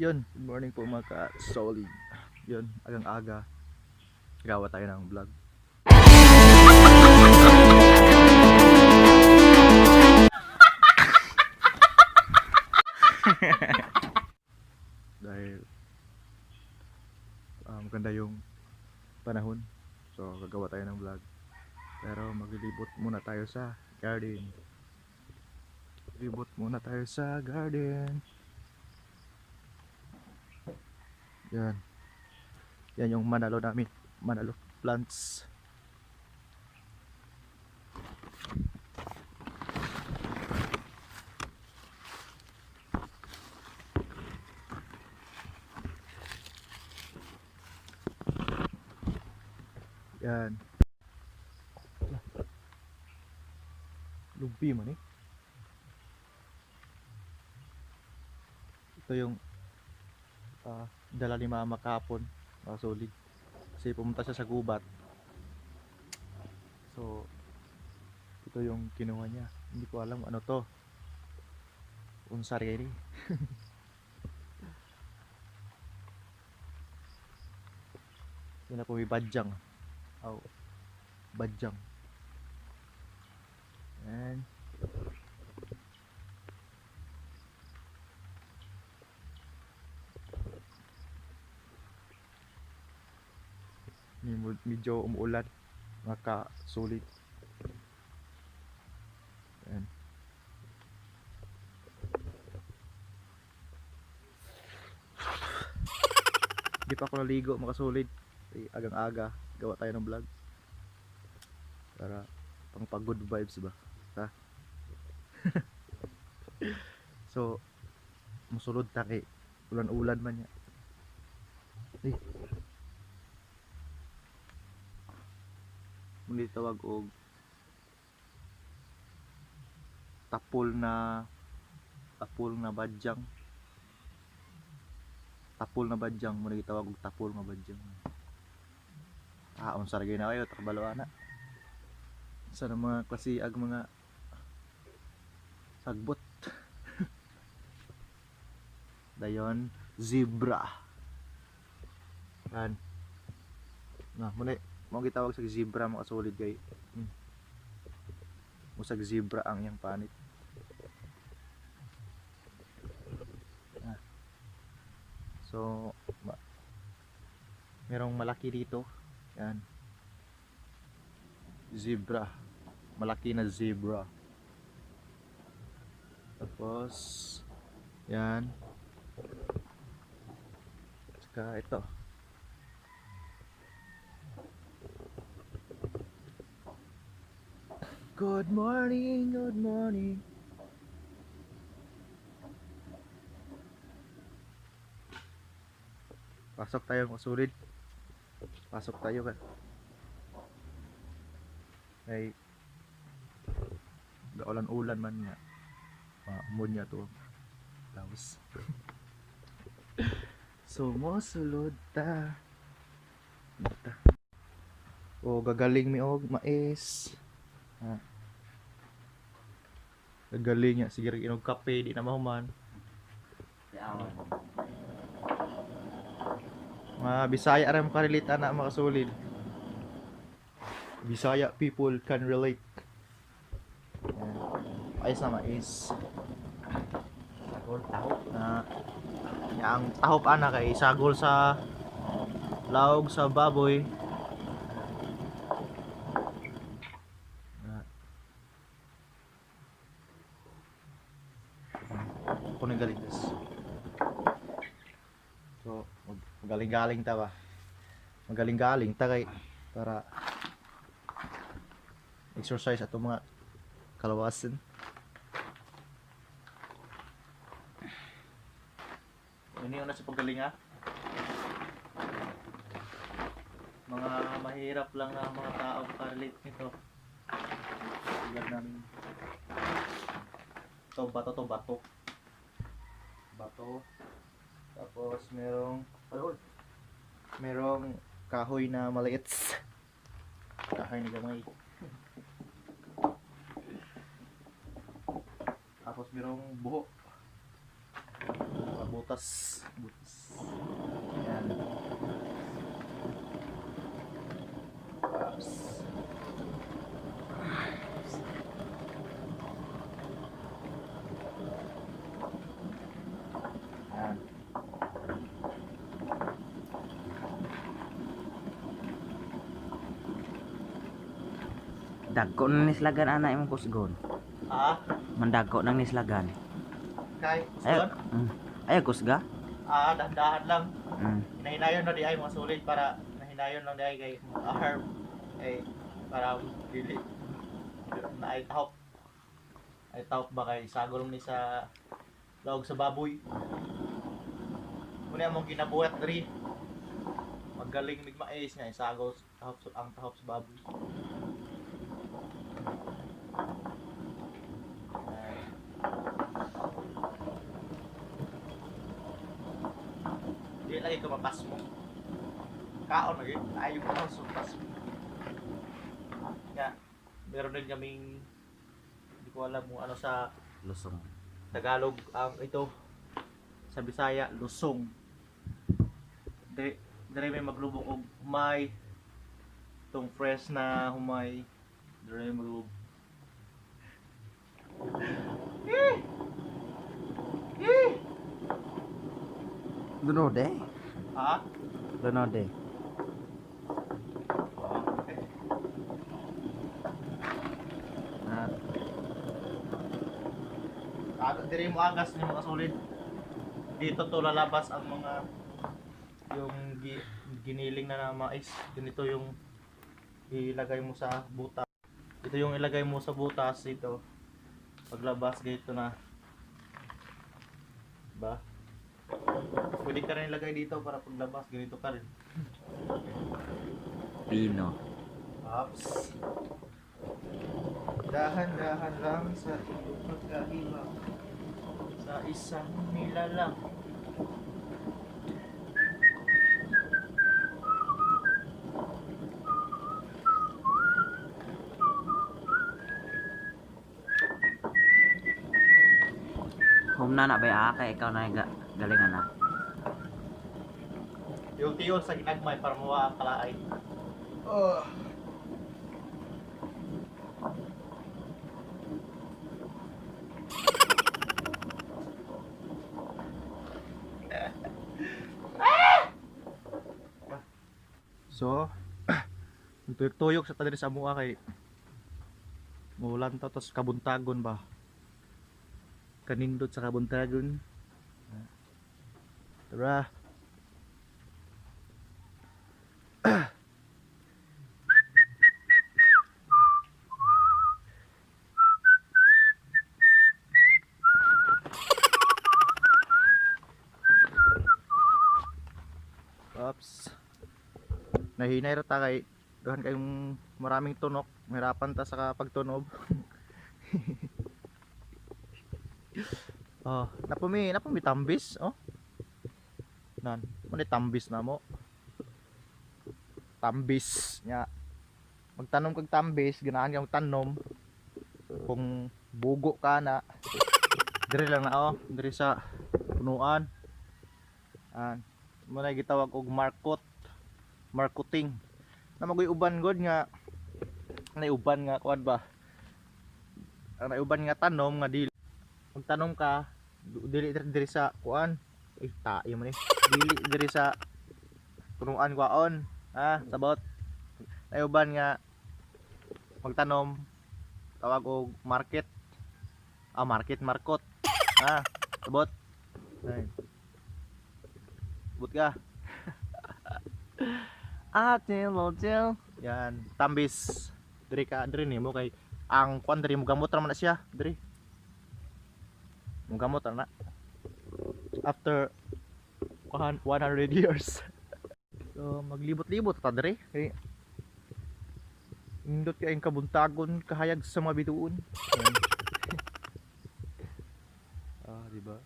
Yun, good morning po mga ka-solid. Yun, agang-aga. Gawa tayo ng vlog. Dahil maganda yung panahon. So, gagawa tayo ng vlog. Pero maglilibot muna tayo sa garden. Libot muna tayo sa garden. Yan. Yan yung manalo namin. Manalo plants. Yan. Lumpi man eh. Ito yung dala ni mama kapon. Solid. Kasi pumunta siya sa gubat. So, ito yung kinuha niya. Hindi ko alam ano to. Unsar kayo ni. Yun na po may badyang. Oh, badyang. And medyo umuulan, maka-sulit. Ayan. Hindi pa ako naligo, makasulit. Agang-aga, gawa tayo ng vlog. Para pang pag-good vibes ba? Ha? So, musulod ta kay ulan-ulan man niya. Muli tawag og tapol na badyang. Tapol na badyang, muli tawag og tapol na badyang. Unsa ra gyud na kayo kabalo ana. Sa mga klase ag mga sagbot. Dayon zebra. Yan. Muna mo gitawag sa zebra mga solid kay. Musag zebra ang yang panit. So merong malaki dito. Yan. Zebra. Malaki na zebra. Tapos yan. Saka ito. Good morning, good morning. Pasok tayo mga sulit. Pasok tayo ka. Ay gaulan-ulan man nga. Mood niya to. Tapos sumusulod ta. O gagaling mi og mais. Gagaling nga sige inog kape di na mahuman. Mga Bisaya ra makarelate ana mga kasulid. Bisaya people can relate. Ayos na mais. Tahop na yang tahop ana kay sagol sa laog sa baboy. Kuno galing des. So magaling-galing ta ba? Magaling-galing ta kay para exercise ato mga kalawasan. Ini una sa paggaling ha. Mga mahirap lang na mga tao makarelate nito. Tulad namin. Ito bato. Tapos merong kahoy na maliit. Kahoy na gamay. Tapos merong buho. Butas. Butas. Yan. Ups. Yan. Dagko nang nislagan anak imong kusgon. Mandagko nang nislagan. Kay, Ay, Kusgon? ay kusga. Dahan-dahan lang. Mm. Hinahinayon na di ay mga sulit para nahinayon lang di ay kay herb ay para dili na ay tahop. Ay tahop ba kay sagol ni sa lawag sa baboy. Muna among ginabuhat diri. Magaling mig mais nga isagaw ang tahop sa baboy. Di lagi ka mapas mo. Kaon lagi, ayaw ko lang supas mo. Nga, meron din kaming hindi ko alam kung ano sa Lusong. Tagalog ang ito sa Bisaya, lusong. Dire may maglubok og humay. Itong fresh na humay. Dire may maglubok. Lunode. Ha? Lunode. Okay. Dire mo agas ni mga solid. Dito to lalabas ang mga yung giniling na mais. Ganito yung ilagay mo sa butas. Ito yung ilagay mo sa butas dito. Paglabas dito na. Ba? Pwede ka rin ilagay dito para paglabas ganito ka rin. Pino. Ups. Dahan-dahan lang sa iyong pagkahiwa. Sa isang nilalang. Home na bay kay ikaw na galingan na. Yung tiyon sa ginagmay para mawa ang kalaay. Oh. So, tuyok-tuyok sa tadiri sa mua kay mulan to tos kabuntagon ba. Kanindot sa kabuntagon. Tara. Oops. Nahinay ra ta kay dohan kayong maraming tunok, mahirapan ta sa pagtunob. Oh, napumi tambis, oh. Nan, mo tambis na mo. Tambis nya. Magtanom kag tambis, ganahan kang tanom. Kung bugo ka na, dire lang na oh, dire sa punuan. Mo na gitawag og marketing. Na magoy uban god nga uban nga kuan ba. Ang uban nga tanom nga dili. Magtanom ka dili sa kuan. Ay tayo man dili diri sa punuan kwaon. Sabot. Ay uban nga magtanom tawag og market. Markot. Sabot. Ay. Sabot ka. Hotel. Yan, tambis. Diri ni mo kay ang kuan diri mo gamot ra man na siya, diri. Mo gamot ra na. After 100 years. So maglibot-libot ta diri kay indot kay ang kabuntagon kahayag sa mga bituon. Di ba?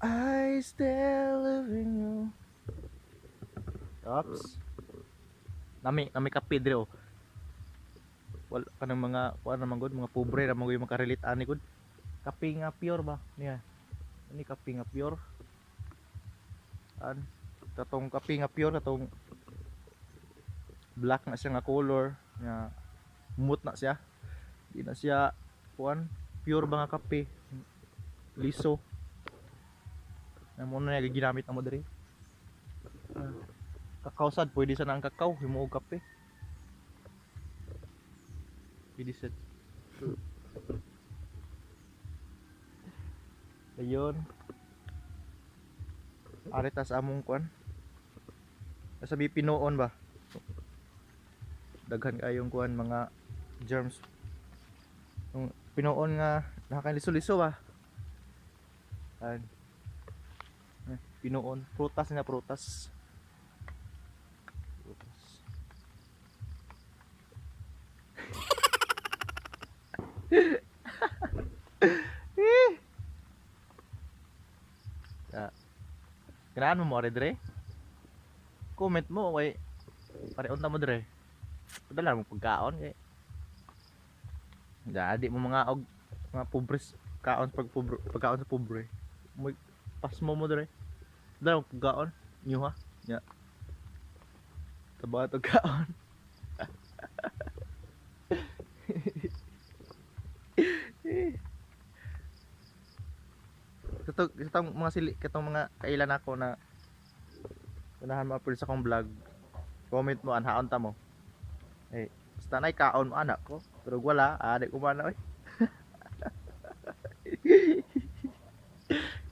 I still live in you. Oops. Nami kape dire oh. Wala kanang mga kuan naman gud, mga pobre ra mga makarelate ani gud. Kape nga pure ba? Niya. Ini kape nga pure. Katong kape nga pure, katong black na siya nga color nga mut na siya. Di na siya kuan pure ba nga kape. Liso. Na mo na ginamit na mo diri. Kakao sad pwede sa nang kakao himuog kape. Pwede sad. Ayun. Arita sa among kuan. Sabi pinuon ba? Daghan kayong kuan mga germs. Yung pinuon nga nakakaliso-liso ba? Pinuon, prutas na prutas. Ganahan mo dire? Comment mo kay pareon ta mo dire. Padala mo pagkaon kay. Jadi mo mga pobres kaon pagkaon sa pobre. Mo pas mo dire. Dala mo pagkaon, nyo ha. Ya. Taba to kaon. Katong mga katong mga kailan ako na unahan ma-upload sa akong vlog. Comment mo anhaon ta mo. Basta nay kaon mo anak ko, pero wala, adik ko man oy.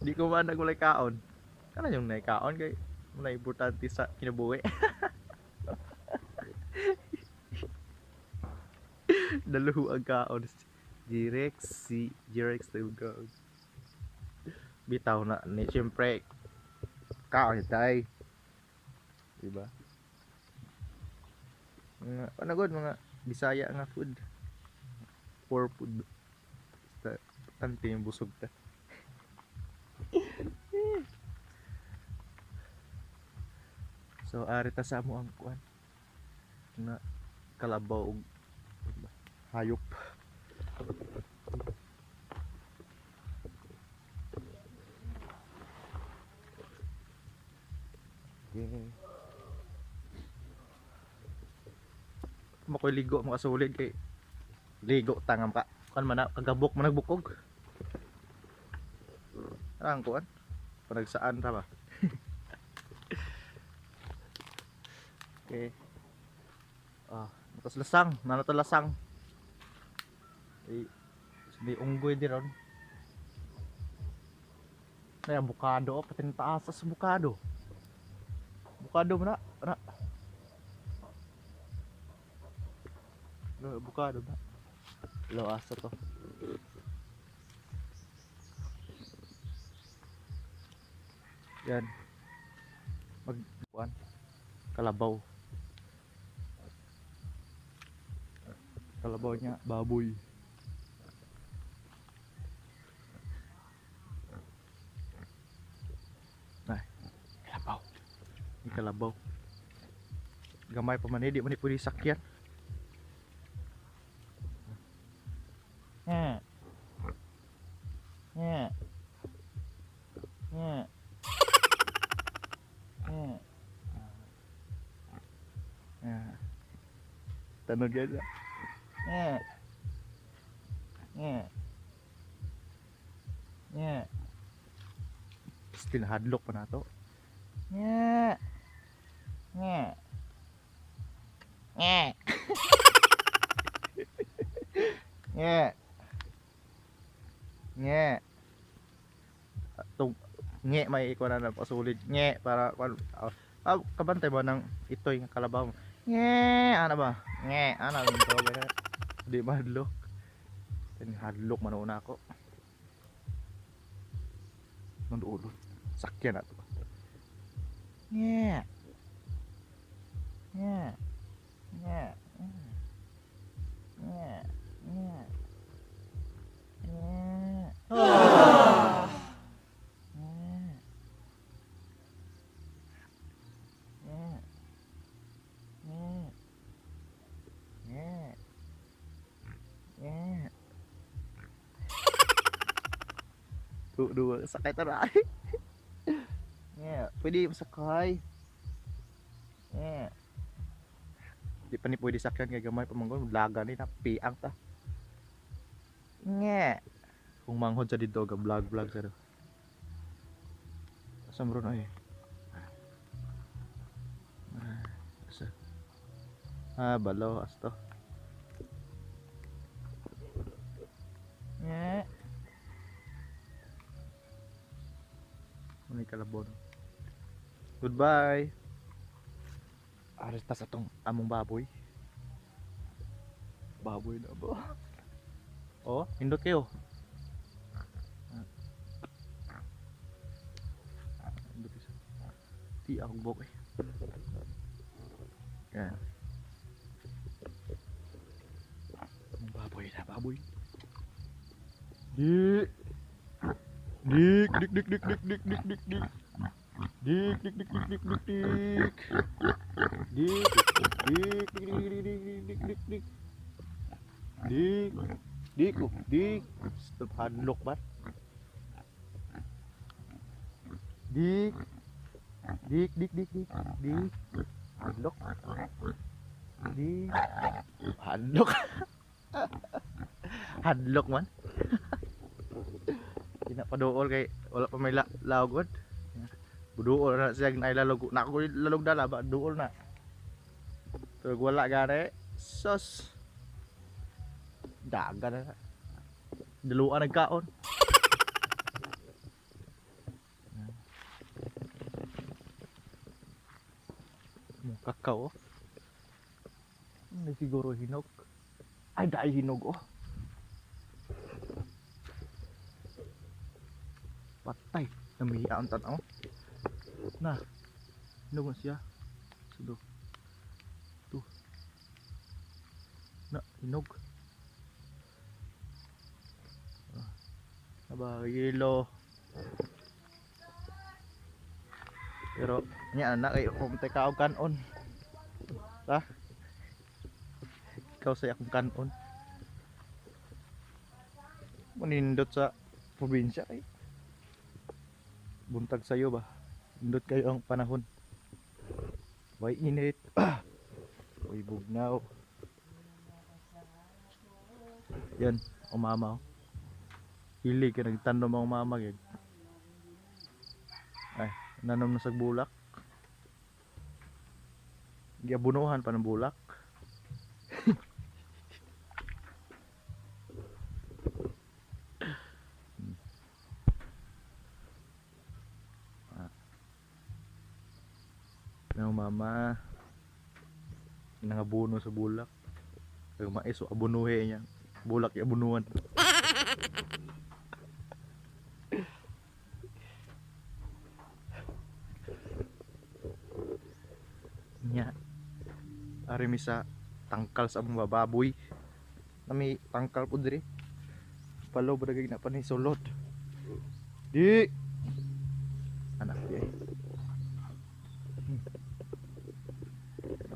Di ko man nagulay kaon. Kana yung nay kaon kay muna importante sa kinabuhi. Daluhu ang kaon. Jirex Tugog. Bitaw na ni siyempre kaon tay. Diba? Ano gud mga Bisaya nga food. Poor food. Tante yung busog ta. So arita sa amo ang kuan na kalabaw og hayop. Makoy ligo makasulig kay ligo tangam ka kan man kagabok man nagbukog ang kuan panagsaan ra ba. Okay, matas lasang nanato lasang di unggoy di ron na abukado pati taas sa abukado mo na abukado ba lo asa to yan magkuan kalabaw niya baboy. Nah, kalabaw gamay pa man di man pwede sakyan. Tanog yan. Still hadlock pa na to. Tong nge may ikuan na pasulit nge para kabantay ba ng itoy nga kalabaw mo ana ba ana lang to ba di mahadlok ten hadlok man una ako nandulo sakyan na to nge Dua sakay tara. Yeah, pwede masakay. Yeah. Di pa ni pwede sakyan kay gamay pamanggon laga ni na piang ta. Nga. Kung manghod sa dito ga vlog sa do. Asa mo ron ay. Asa. Balo asto. Nga. May kalabon. Goodbye. Aris ta sa tong among baboy. Baboy na ba? Oh, hindot kayo. Hindot isa. Ti akong bok eh. Yan. Among baboy na, baboy. Dik. Dik. Dik. Stop hadlock ba? Dik. Hadlock. Dik. Hadlock. Hadlock man. Ina paduol kay wala pa may lawgod. Buduol na siya ginay lalog. Nako lalog dala ba duol na. Pero wala gare. Sos. Daga na. Daluan nagkaon. Kakao. Hindi siguro hinog. Ay dahil hinog oh. Patay. Namiya ang tanaw. Nah. Hinog na siya. Sudo. Tuh. Na, hinog. Aba, yelo. Pero nya anak kay kung teka og kanon. Ta? Ikaw say akong kanon. Manindot sa probinsya kay. Buntag sayo ba? Indot kayo ang panahon. Way init. Way bugnaw. Yan, umama oh. Hilig ka nagtanom ang mama gid. Ay, nanom na sa bulak. Giabunuhan pa ng bulak. Ng mama nangabuno sa bulak. Kag mais o abunuhe niya. Bulak iabunuhan. Nya ari mi sa tangkal sa mga baboy nami tangkal po diri palo bragay na pa ni sulod di anak di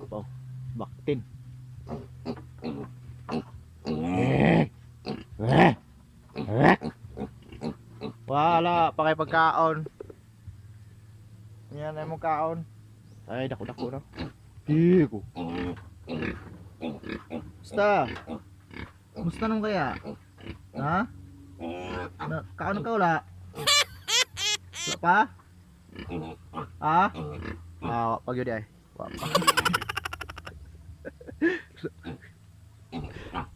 apa baktin wala pa kay pagkaon yan ay mo kaon. Ay, dako na. Tiko. Musta nung kaya? Ha? Kaano ka wala? Wala pa? Ha? Pag yun ay. Wala pa.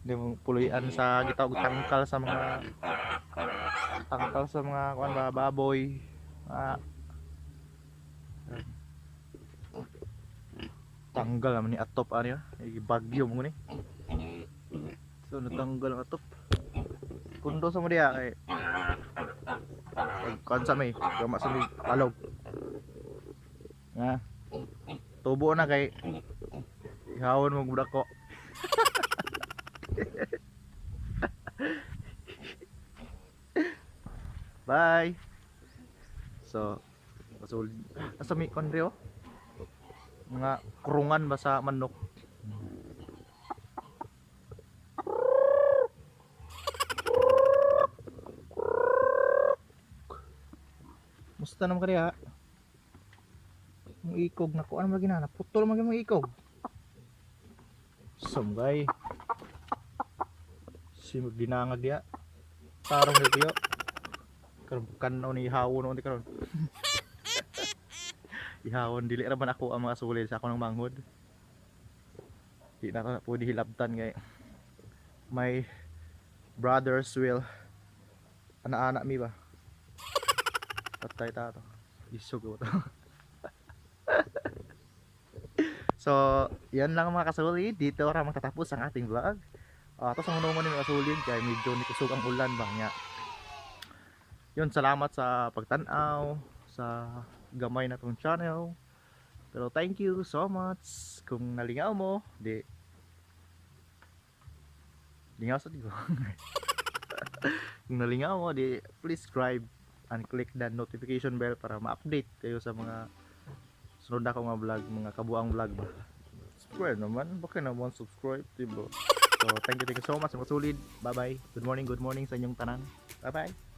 Hindi mong puluyan sa gitawag tangkal sa mga kuan ba baboy. Tanggal naman ni atop ano yun, bagyo mo ni. So natanggal ang atop. Pundo sa mo diya kay kansa may gama sa may palog. Nga. Tubo na kay ihawon mo budak ko. Bye. So pasul asa may kondre oh. Mga kurungan ba sa manok. tanom ka diha. Ang ikog na ko ano lagi na putol man yung ikog. Samgay. Si dinangag diha. Tarong dito. Karon kanaw ni ihawon ni karon. Ihawon dili ra man ako ang mga sulid sa ako ng manghod. Di na ako pwede hilabtan kay my brothers will ana-ana mi ba. Patay ta to. Isog ko to. So, yan lang mga kasulid. Dito ra magtatapos ang ating vlog. Tapos ang unong ni mga kasulid kay medyo nikusog ang ulan ba nya. Yun, salamat sa pagtanaw sa gamay na tong channel. Pero thank you so much. Kung nalingaw mo, di lingaw sa tigo. Kung nalingaw mo, di please subscribe and click the notification bell para ma-update kayo sa mga sunod na akong mga vlog, mga kabuang vlog ba. Subscribe naman, bakit naman subscribe, diba? So thank you so much mga solid. Bye bye. Good morning sa inyong tanan. Bye bye.